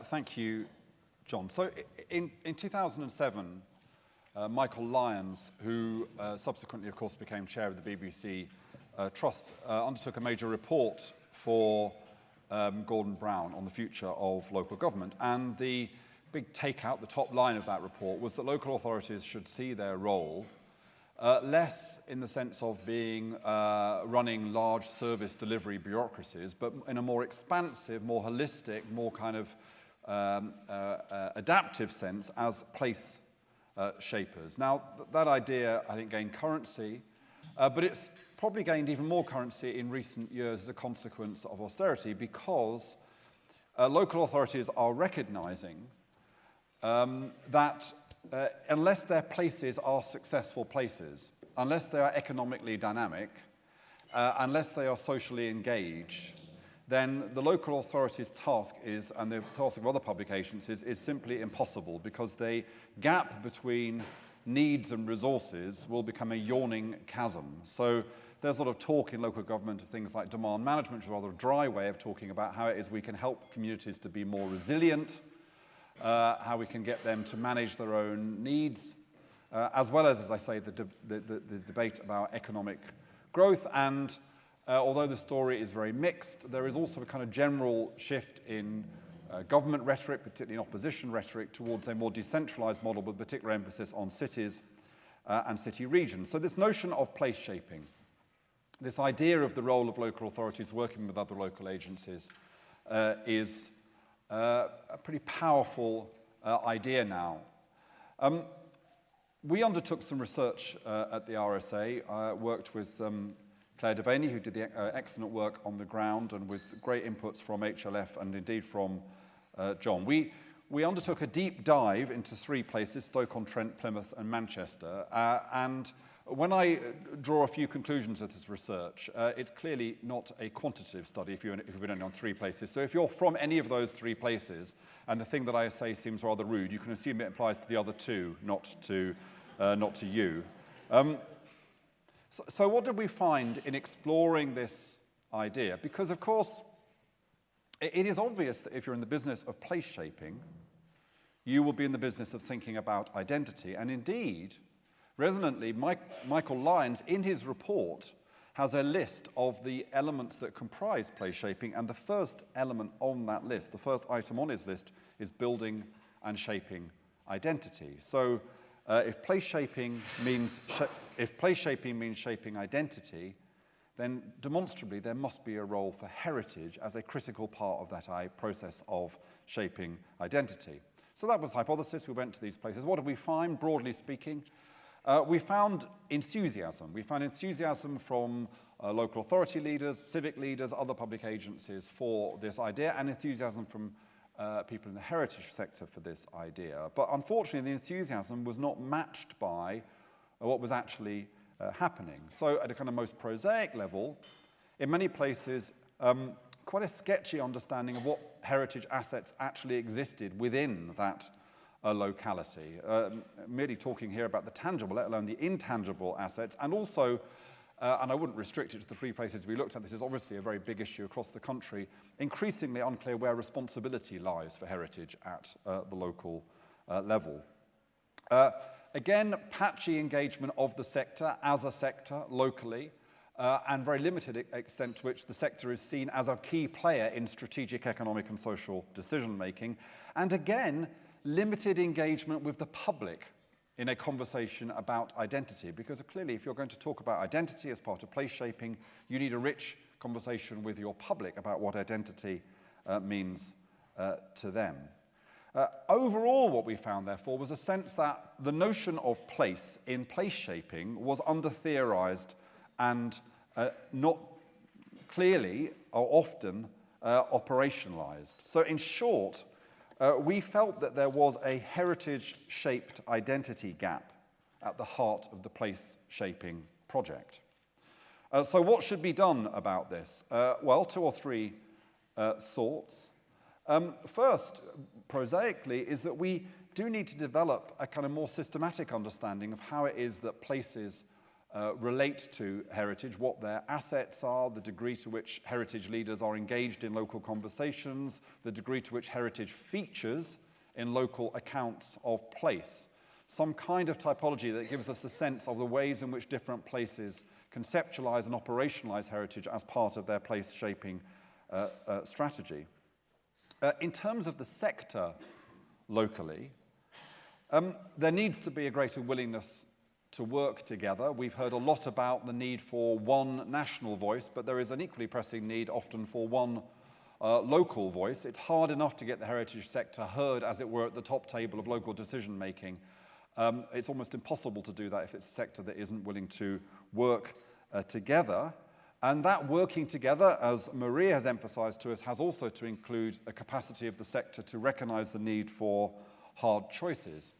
Thank you, John. So in 2007, Michael Lyons, who subsequently, of course, became chair of the BBC Trust, undertook a major report for Gordon Brown on the future of local government. And the big takeout, the top line of that report, was that local authorities should see their role less in the sense of being running large service delivery bureaucracies, but in a more expansive, more holistic, more kind of adaptive sense as place shapers. Now, that idea, I think, gained currency, but it's probably gained even more currency in recent years as a consequence of austerity, because local authorities are recognizing that unless their places are successful places, unless they are economically dynamic, unless they are socially engaged, then the local authority's task is, and the task of other public agencies, is simply impossible, because the gap between needs and resources will become a yawning chasm. So there's a lot of talk in local government of things like demand management, which is a rather dry way of talking about how it is we can help communities to be more resilient, how we can get them to manage their own needs, as well as I say, the debate about economic growth. And although the story is very mixed, there is also a kind of general shift in government rhetoric, particularly in opposition rhetoric, towards a more decentralized model with particular emphasis on cities and city regions. So this notion of place shaping, this idea of the role of local authorities working with other local agencies is a pretty powerful idea now. We undertook some research at the RSA. I worked with Claire Devaney, who did the excellent work on the ground, and with great inputs from HLF and indeed from John. We undertook a deep dive into 3 places, Stoke-on-Trent, Plymouth and Manchester, and when I draw a few conclusions of this research, it's clearly not a quantitative study if you've been only on 3 places. So if you're from any of those 3 places, and the thing that I say seems rather rude, you can assume it applies to the other 2, not to you. So what did we find in exploring this idea? Because, of course, it is obvious that if you're in the business of place shaping, you will be in the business of thinking about identity. And indeed, resonantly, Michael Lyons, in his report, has a list of the elements that comprise place shaping, and the first element on that list, the first item on his list, is building and shaping identity. So if place shaping means shaping identity, then demonstrably there must be a role for heritage as a critical part of that process of shaping identity. So that was the hypothesis. We went to these places. What did we find, broadly speaking? We found enthusiasm. We found enthusiasm from local authority leaders, civic leaders, other public agencies for this idea, and enthusiasm from people in the heritage sector for this idea. But unfortunately, the enthusiasm was not matched by what was actually happening. So at a kind of most prosaic level, in many places, quite a sketchy understanding of what heritage assets actually existed within that locality. Merely talking here about the tangible, let alone the intangible assets, and also, and I wouldn't restrict it to the 3 places we looked at, this is obviously a very big issue across the country, increasingly unclear where responsibility lies for heritage at the local level. Again, patchy engagement of the sector as a sector locally, and very limited extent to which the sector is seen as a key player in strategic economic and social decision-making. And again, limited engagement with the public in a conversation about identity, because clearly if you're going to talk about identity as part of place shaping, you need a rich conversation with your public about what identity means to them. Overall, what we found, therefore, was a sense that the notion of place in place shaping was under-theorized and not clearly or often operationalized. So in short, we felt that there was a heritage-shaped identity gap at the heart of the place-shaping project. So what should be done about this? Well, 2 or 3 thoughts. First, prosaically, is that we do need to develop a kind of more systematic understanding of how it is that places relate to heritage, what their assets are, the degree to which heritage leaders are engaged in local conversations, the degree to which heritage features in local accounts of place. Some kind of typology that gives us a sense of the ways in which different places conceptualize and operationalize heritage as part of their place-shaping strategy. In terms of the sector locally, there needs to be a greater willingness to work together. We've heard a lot about the need for one national voice, but there is an equally pressing need often for one local voice. It's hard enough to get the heritage sector heard, as it were, at the top table of local decision-making. It's almost impossible to do that if it's a sector that isn't willing to work together. And that working together, as Maria has emphasized to us, has also to include a capacity of the sector to recognize the need for hard choices.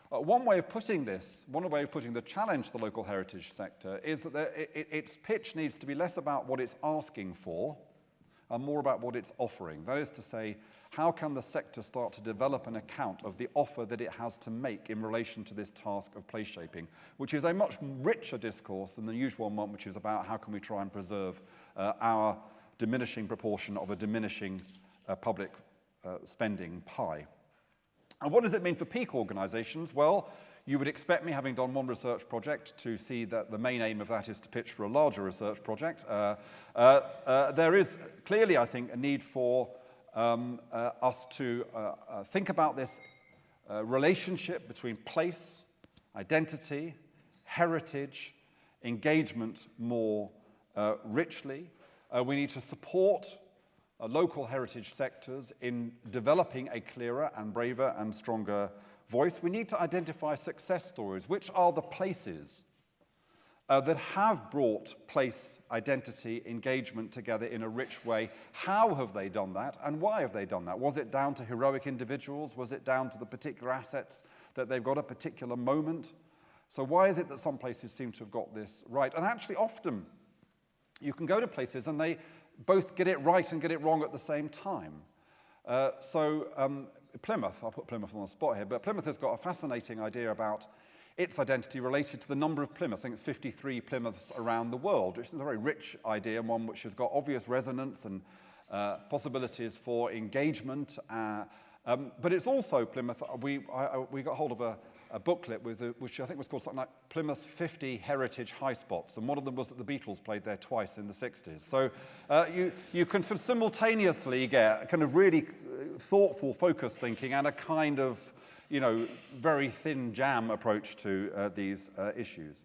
One way of putting the challenge to the local heritage sector is that its pitch needs to be less about what it's asking for and more about what it's offering. That is to say, how can the sector start to develop an account of the offer that it has to make in relation to this task of place shaping, which is a much richer discourse than the usual one, which is about how can we try and preserve our diminishing proportion of a diminishing public spending pie. And what does it mean for peak organizations? Well, you would expect me, having done one research project, to see that the main aim of that is to pitch for a larger research project. There is clearly, I think, a need for us to think about this relationship between place, identity, heritage, engagement more richly. We need to support local heritage sectors in developing a clearer and braver and stronger voice. We need to identify success stories. Which are the places that have brought place, identity, engagement together in a rich way? How have they done that, and why have they done that? Was it down to heroic individuals? Was it down to the particular assets that they've got at a particular moment? So why is it that some places seem to have got this right? And actually, often, you can go to places and they both get it right and get it wrong at the same time. Plymouth, I'll put Plymouth on the spot here, but Plymouth has got a fascinating idea about its identity related to the number of Plymouths. I think it's 53 Plymouths around the world, which is a very rich idea, and one which has got obvious resonance and possibilities for engagement. But it's also Plymouth. We got hold of a booklet which I think was called something like Plymouth's 50 Heritage High Spots, and one of them was that the Beatles played there twice in the 60s. So you can sort of simultaneously get a kind of really thoughtful, focused thinking and a kind of, very thin jam approach to these issues.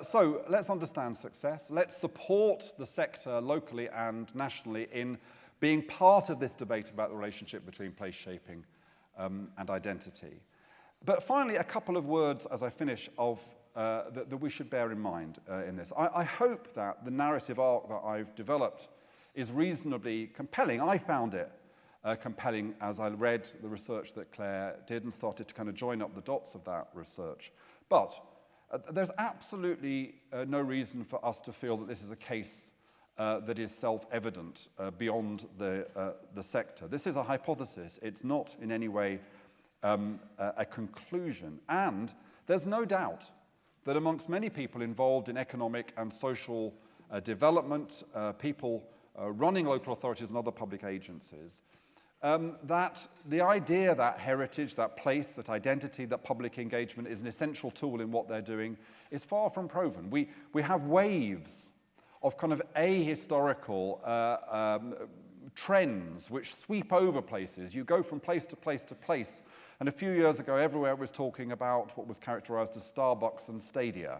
So let's understand success. Let's support the sector locally and nationally in being part of this debate about the relationship between place shaping and identity. But finally, a couple of words as I finish that we should bear in mind in this. I hope that the narrative arc that I've developed is reasonably compelling. I found it compelling as I read the research that Claire did and started to kind of join up the dots of that research. But there's absolutely no reason for us to feel that this is a case that is self-evident beyond the sector. This is a hypothesis. It's not in any way a conclusion. And there's no doubt that amongst many people involved in economic and social development, people running local authorities and other public agencies, that the idea that heritage, that place, that identity, that public engagement is an essential tool in what they're doing is far from proven. We have waves of kind of ahistorical trends which sweep over places. You go from place to place to place. And a few years ago, everywhere was talking about what was characterized as Starbucks and stadia,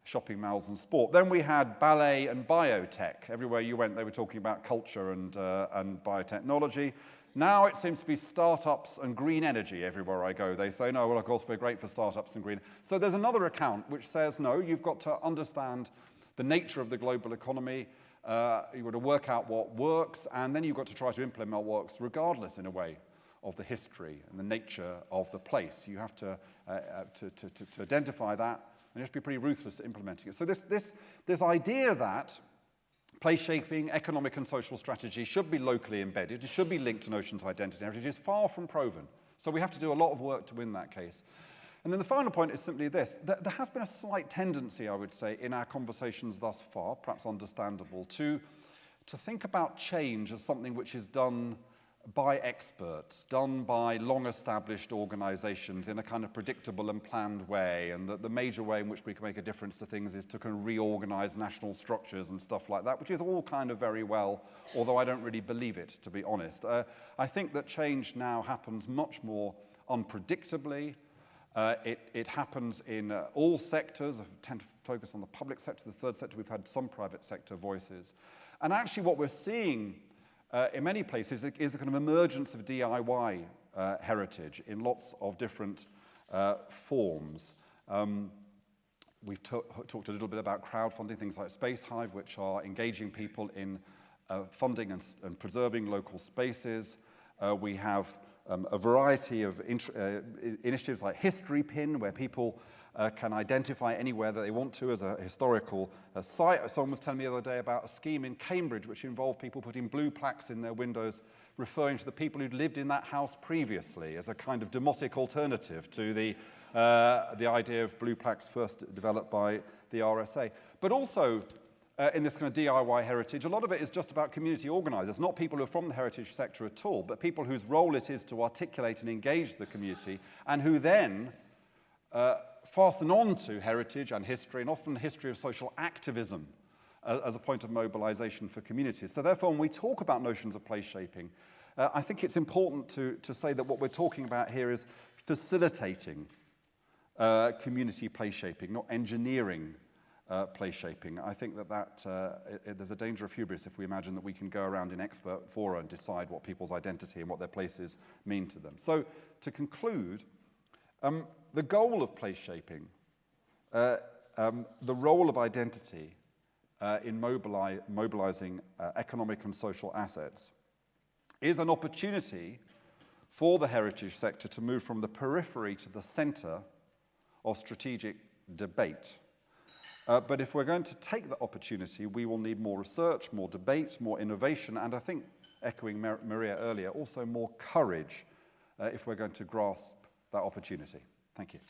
shopping malls and sport. Then we had ballet and biotech. Everywhere you went, they were talking about culture and biotechnology. Now it seems to be startups and green energy everywhere I go. They say, no, well, of course, we're great for startups and green. So there's another account which says, no, you've got to understand the nature of the global economy. You've got to work out what works, and then you've got to try to implement what works regardless, in a way, of the history and the nature of the place. You have to identify that, and you have to be pretty ruthless at implementing it. So this idea that place-shaping economic and social strategy should be locally embedded, it should be linked to notions of identity and heritage, is far from proven. So we have to do a lot of work to win that case. And then the final point is simply this. There has been a slight tendency, I would say, in our conversations thus far, perhaps understandable, to think about change as something which is done by experts, done by long-established organizations in a kind of predictable and planned way, and that the major way in which we can make a difference to things is to kind of reorganize national structures and stuff like that, which is all kind of very well, although I don't really believe it, to be honest. I think that change now happens much more unpredictably. It happens in all sectors. I tend to focus on the public sector, the third sector. We've had some private sector voices. And actually what we're seeing in many places is a kind of emergence of DIY heritage in lots of different forms. We've talked a little bit about crowdfunding, things like Space Hive, which are engaging people in funding and preserving local spaces. We have a variety of initiatives like History Pin, where people can identify anywhere that they want to as a historical site. Someone was telling me the other day about a scheme in Cambridge which involved people putting blue plaques in their windows referring to the people who'd lived in that house previously as a kind of demotic alternative to the idea of blue plaques first developed by the RSA. But also, in this kind of DIY heritage, a lot of it is just about community organisers, not people who are from the heritage sector at all, but people whose role it is to articulate and engage the community, and who then fasten on to heritage and history, and often the history of social activism as a point of mobilisation for communities. So therefore, when we talk about notions of place shaping, I think it's important to say that what we're talking about here is facilitating community place shaping, not engineering place shaping. I think that there's a danger of hubris if we imagine that we can go around in expert fora and decide what people's identity and what their places mean to them. So to conclude, the goal of place shaping, the role of identity in mobilizing economic and social assets is an opportunity for the heritage sector to move from the periphery to the center of strategic debate. But if we're going to take that opportunity, we will need more research, more debate, more innovation, and I think, echoing Maria earlier, also more courage if we're going to grasp that opportunity. Thank you.